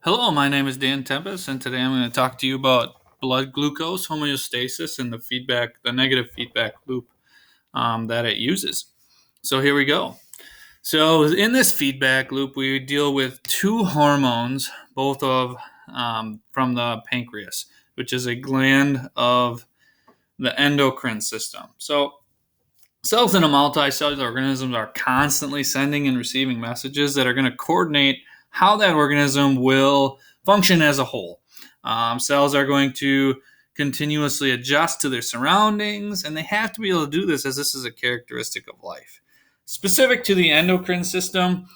Hello, my name is Dan Tempest, and today I'm going to talk to you about blood glucose homeostasis and the negative feedback loop that it uses. So here we go. So in this feedback loop, we deal with two hormones, both of from the pancreas, which is a gland of the endocrine system. So cells in a multicellular organism are constantly sending and receiving messages that are going to coordinate how that organism will function as a whole. Cells are going to continuously adjust to their surroundings, and they have to be able to do this as this is a characteristic of life. Specific to the endocrine system,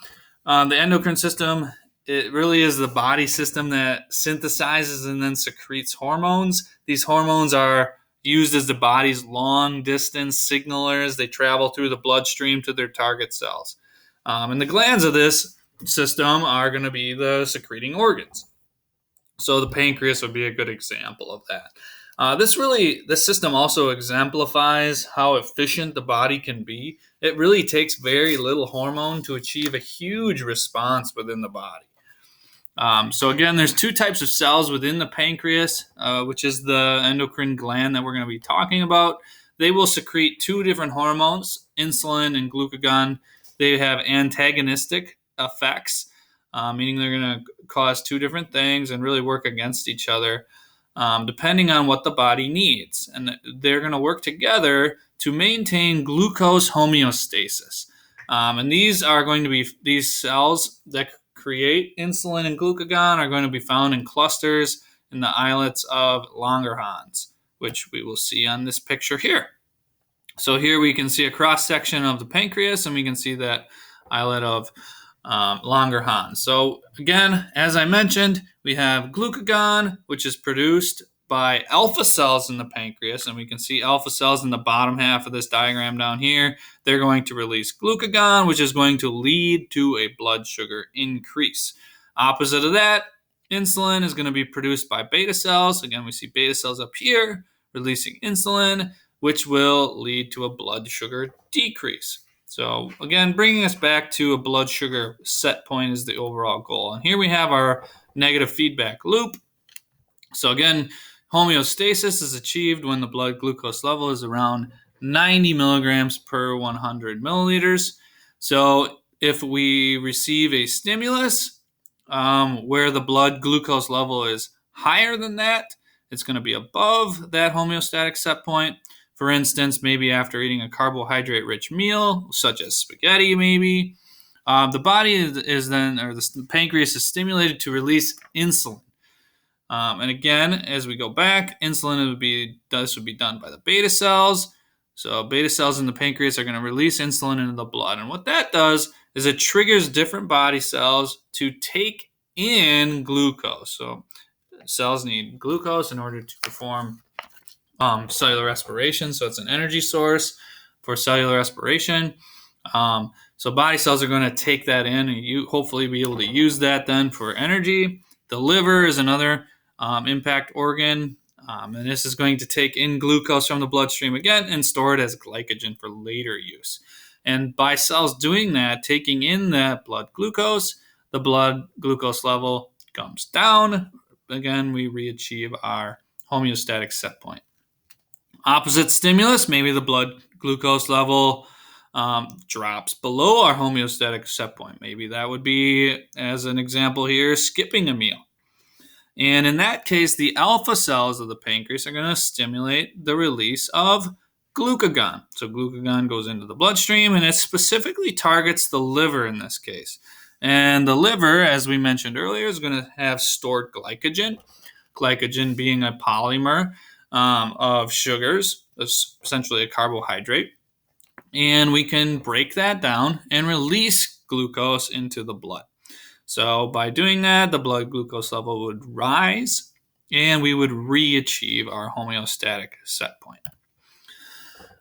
it really is the body system that synthesizes and then secretes hormones. These hormones are used as the body's long distance signalers. They travel through the bloodstream to their target cells. And the glands of this system are going to be the secreting organs. So the pancreas would be a good example of that. This system also exemplifies how efficient the body can be. It really takes very little hormone to achieve a huge response within the body. So again, there's two types of cells within the pancreas, which is the endocrine gland that we're going to be talking about. They will secrete two different hormones, insulin and glucagon. They have antagonistic effects, meaning they're going to cause two different things and really work against each other, depending on what the body needs. And they're going to work together to maintain glucose homeostasis. And these are going to be these cells that create insulin and glucagon are going to be found in clusters in the islets of Langerhans, which we will see on this picture here. So here we can see a cross section of the pancreas, and we can see that islet of Langerhans. So again, as I mentioned, we have glucagon, which is produced by alpha cells in the pancreas, and we can see alpha cells in the bottom half of this diagram down here. They're going to release glucagon, which is going to lead to a blood sugar increase. Opposite of that, insulin is going to be produced by beta cells. Again, we see beta cells up here releasing insulin, which will lead to a blood sugar decrease. So again, bringing us back to a blood sugar set point is the overall goal. And here we have our negative feedback loop. So again, homeostasis is achieved when the blood glucose level is around 90 milligrams per 100 milliliters. So if we receive a stimulus where the blood glucose level is higher than that, it's going to be above that homeostatic set point. For instance, maybe after eating a carbohydrate-rich meal, such as spaghetti maybe, the body the pancreas is stimulated to release insulin. And again, as we go back, insulin would be done by the beta cells. So beta cells in the pancreas are going to release insulin into the blood. And what that does is it triggers different body cells to take in glucose. So cells need glucose in order to perform cellular respiration. So it's an energy source for cellular respiration. So body cells are going to take that in and you hopefully be able to use that then for energy. The liver is another impact organ, and this is going to take in glucose from the bloodstream again and store it as glycogen for later use. And by cells doing that, taking in that blood glucose, the blood glucose level comes down. Again, we re-achieve our homeostatic set point. Opposite stimulus, maybe the blood glucose level drops below our homeostatic set point. Maybe that would be, as an example here, skipping a meal. And in that case, the alpha cells of the pancreas are going to stimulate the release of glucagon. So glucagon goes into the bloodstream, and it specifically targets the liver in this case. And the liver, as we mentioned earlier, is going to have stored glycogen. Glycogen being a polymer of sugars, essentially a carbohydrate. And we can break that down and release glucose into the blood. So by doing that, the blood glucose level would rise and we would re-achieve our homeostatic set point.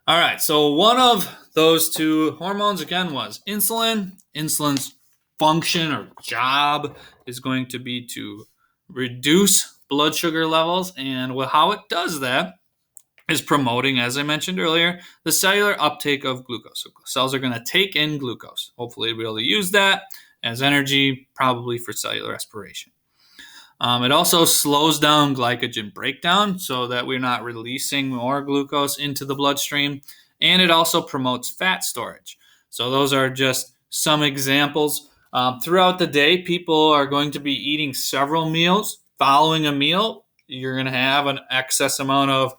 All right, so one of those two hormones, again, was insulin. Insulin's function or job is going to be to reduce blood sugar levels, and how it does that is promoting, as I mentioned earlier, the cellular uptake of glucose. So cells are going to take in glucose. Hopefully, we'll be able to use that as energy, probably for cellular respiration. It also slows down glycogen breakdown so that we're not releasing more glucose into the bloodstream. And it also promotes fat storage. So those are just some examples. Throughout the day, people are going to be eating several meals. Following a meal, you're going to have an excess amount of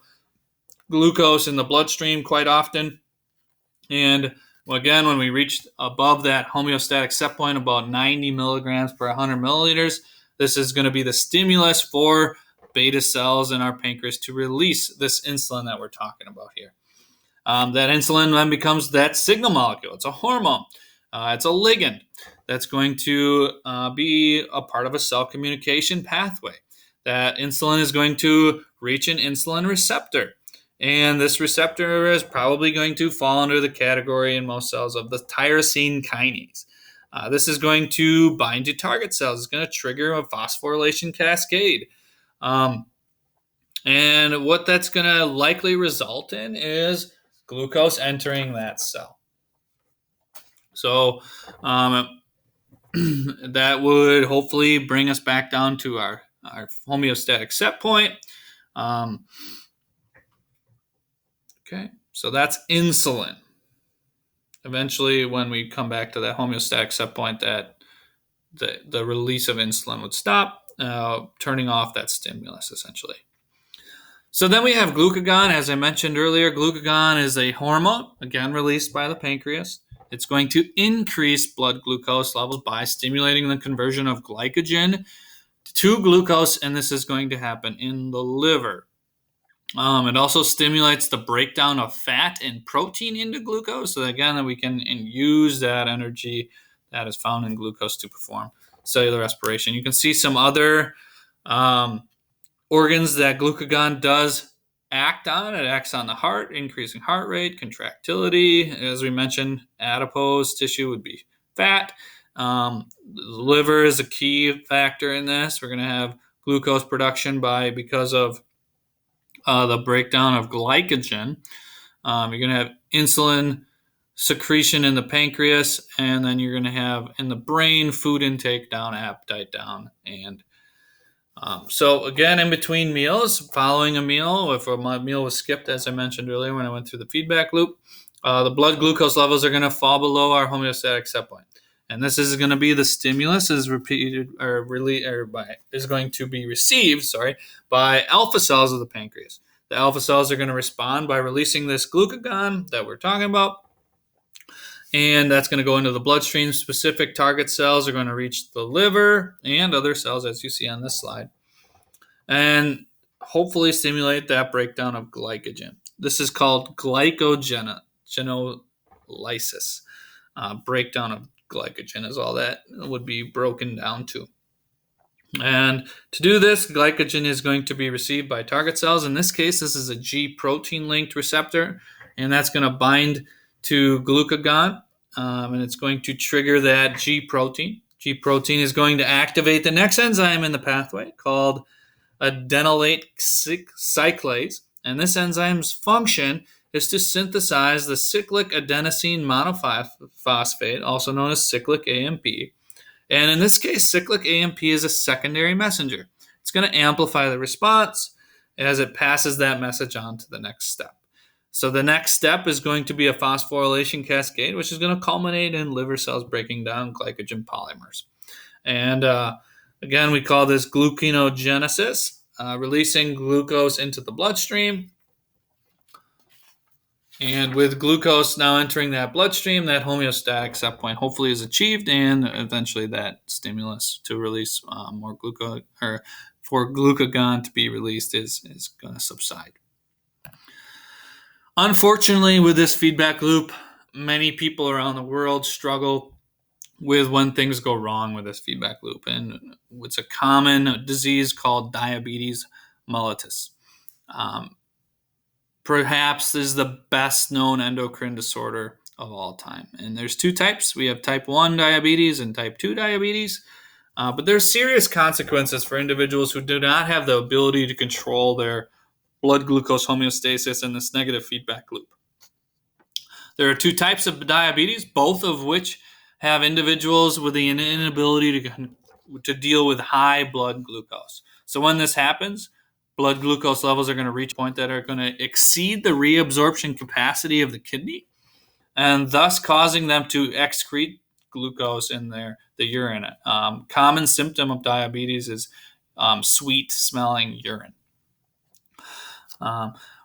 glucose in the bloodstream quite often. And again, when we reach above that homeostatic set point, about 90 milligrams per 100 milliliters, this is going to be the stimulus for beta cells in our pancreas to release this insulin that we're talking about here. That insulin then becomes that signal molecule. It's a hormone. It's a ligand that's going to be a part of a cell communication pathway. That insulin is going to reach an insulin receptor. And this receptor is probably going to fall under the category in most cells of the tyrosine kinase. This is going to bind to target cells. It's going to trigger a phosphorylation cascade. And what that's going to likely result in is glucose entering that cell. So that would hopefully bring us back down to our homeostatic set point. Okay, so that's insulin. Eventually, when we come back to that homeostatic set point, that the release of insulin would stop, turning off that stimulus essentially. So then we have glucagon. As I mentioned earlier, glucagon is a hormone, again released by the pancreas. It's going to increase blood glucose levels by stimulating the conversion of glycogen to glucose, and this is going to happen in the liver. It also stimulates the breakdown of fat and protein into glucose, so again, that we can use that energy that is found in glucose to perform cellular respiration. You can see some other organs that glucagon does act on. It acts on the heart, increasing heart rate, contractility. As we mentioned, adipose tissue would be fat. The liver is a key factor in this. We're going to have glucose production because of the breakdown of glycogen. You're going to have insulin secretion in the pancreas, and then you're going to have in the brain food intake down, appetite down, and so again, in between meals, following a meal, if a meal was skipped, as I mentioned earlier when I went through the feedback loop, the blood glucose levels are going to fall below our homeostatic set point. And this is going to be the stimulus is repeated is going to be received, by alpha cells of the pancreas. The alpha cells are going to respond by releasing this glucagon that we're talking about. And that's going to go into the bloodstream. Specific target cells are going to reach the liver and other cells, as you see on this slide, and hopefully stimulate that breakdown of glycogen. This is called glycogenolysis. Breakdown of glycogen is all that would be broken down to. And to do this, glycogen is going to be received by target cells. In this case, this is a G protein linked receptor, and that's going to bind to glucagon, and it's going to trigger that G protein. G protein is going to activate the next enzyme in the pathway called adenylate cyclase, and this enzyme's function is to synthesize the cyclic adenosine monophosphate, also known as cyclic AMP. And in this case, cyclic AMP is a secondary messenger. It's going to amplify the response as it passes that message on to the next step. So the next step is going to be a phosphorylation cascade, which is going to culminate in liver cells breaking down glycogen polymers. And again, we call this gluconeogenesis, releasing glucose into the bloodstream. And with glucose now entering that bloodstream, that homeostatic set point hopefully is achieved, and eventually that stimulus to release more glucose, or for glucagon to be released, is going to subside. Unfortunately, with this feedback loop, many people around the world struggle with when things go wrong with this feedback loop. And it's a common disease called diabetes mellitus. Perhaps this is the best known endocrine disorder of all time. And there's two types. We have type 1 diabetes and type 2 diabetes. But there's serious consequences for individuals who do not have the ability to control their blood glucose homeostasis in this negative feedback loop. There are two types of diabetes, both of which have individuals with the inability to to deal with high blood glucose. So when this happens, blood glucose levels are going to reach a point that are going to exceed the reabsorption capacity of the kidney, and thus causing them to excrete glucose in the urine. Common symptom of diabetes is sweet smelling urine.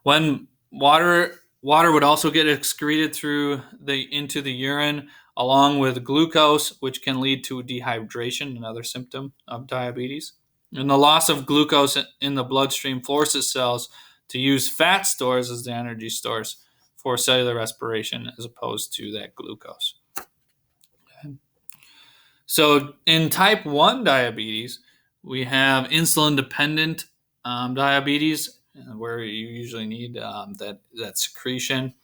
When water would also get excreted into the urine along with glucose, which can lead to dehydration, another symptom of diabetes. And the loss of glucose in the bloodstream forces cells to use fat stores as the energy stores for cellular respiration as opposed to that glucose. So in type 1 diabetes, we have insulin-dependent diabetes, where you usually need that secretion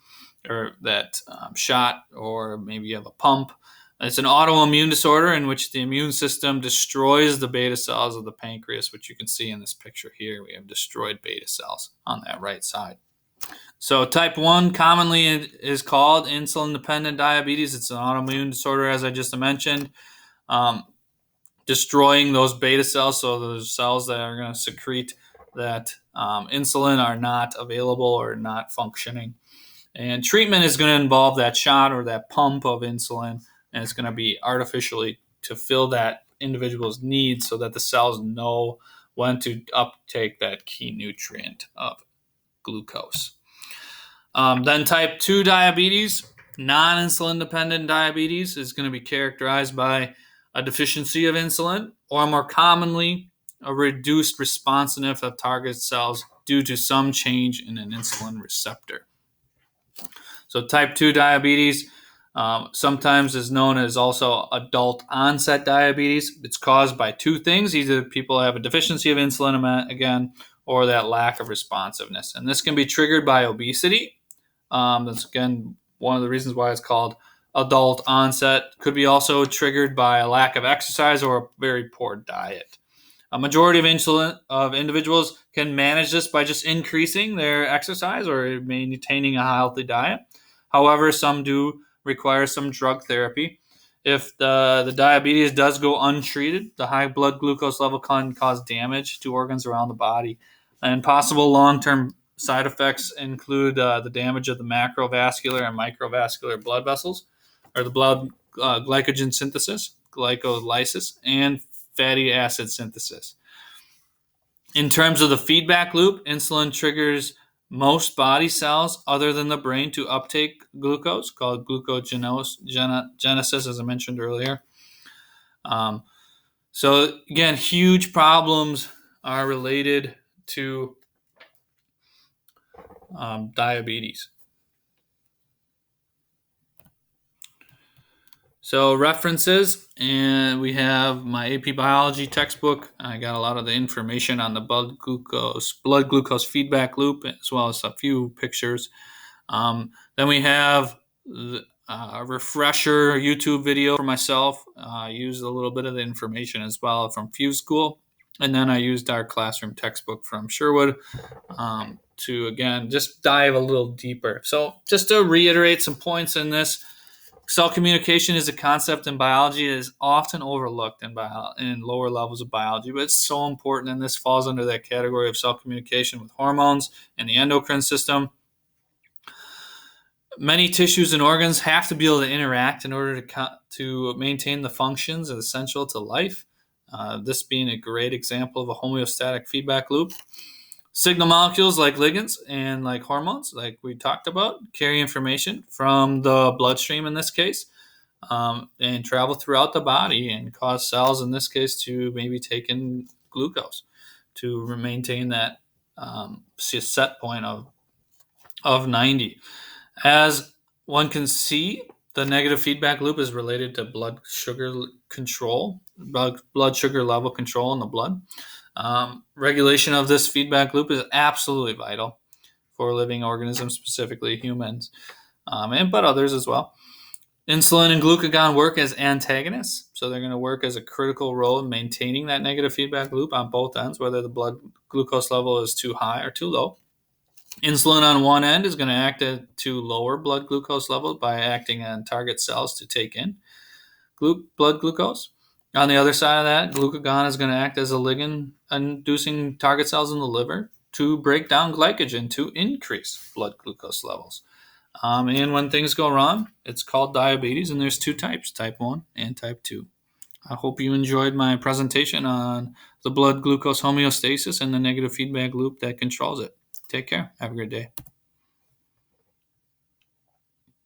or that shot, or maybe you have a pump. It's an autoimmune disorder in which the immune system destroys the beta cells of the pancreas, which you can see in this picture here. We have destroyed beta cells on that right side. So type 1 commonly is called insulin-dependent diabetes. It's an autoimmune disorder, as I just mentioned, destroying those beta cells. So those cells that are going to secrete that insulin are not available or not functioning. And treatment is going to involve that shot or that pump of insulin, and it's going to be artificially to fill that individual's needs so that the cells know when to uptake that key nutrient of glucose. Then type 2 diabetes, non-insulin dependent diabetes, is going to be characterized by a deficiency of insulin, or more commonly, a reduced responsiveness of target cells due to some change in an insulin receptor. So type 2 diabetes sometimes is known as also adult onset diabetes. It's caused by two things. Either people have a deficiency of insulin, again, or that lack of responsiveness. And this can be triggered by obesity. That's, again, one of the reasons why it's called adult onset. Could be also triggered by a lack of exercise or a very poor diet. A majority of individuals can manage this by just increasing their exercise or maintaining a healthy diet. However, some do require some drug therapy. If the diabetes does go untreated, the high blood glucose level can cause damage to organs around the body. And possible long-term side effects include the damage of the macrovascular and microvascular blood vessels, or the blood glycogen synthesis, glycolysis, and fatty acid synthesis. In terms of the feedback loop, insulin triggers most body cells other than the brain to uptake glucose, called glucogenesis, as I mentioned earlier. So again, huge problems are related to diabetes. So references, and we have my AP Biology textbook. I got a lot of the information on the blood glucose feedback loop, as well as a few pictures. Then we have a refresher YouTube video for myself. I used a little bit of the information as well from Fuse School. And then I used our classroom textbook from Sherwood to, again, just dive a little deeper. So just to reiterate some points in this, cell communication is a concept in biology that is often overlooked in lower levels of biology, but it's so important, and this falls under that category of cell communication with hormones and the endocrine system. Many tissues and organs have to be able to interact in order to maintain the functions essential to life, this being a great example of a homeostatic feedback loop. Signal molecules like ligands and like hormones, like we talked about, carry information from the bloodstream in this case, and travel throughout the body and cause cells in this case to maybe take in glucose to maintain that set point of 90. As one can see, the negative feedback loop is related to blood sugar control, blood sugar level control in the blood. Regulation of this feedback loop is absolutely vital for living organisms, specifically humans, but others as well. Insulin and glucagon work as antagonists, so they're going to work as a critical role in maintaining that negative feedback loop on both ends, whether the blood glucose level is too high or too low. Insulin on one end is going to act to lower blood glucose level by acting on target cells to take in blood glucose. On the other side of that, glucagon is going to act as a ligand inducing target cells in the liver to break down glycogen to increase blood glucose levels. And when things go wrong, it's called diabetes, and there's two types, type 1 and type 2. I hope you enjoyed my presentation on the blood glucose homeostasis and the negative feedback loop that controls it. Take care. Have a great day.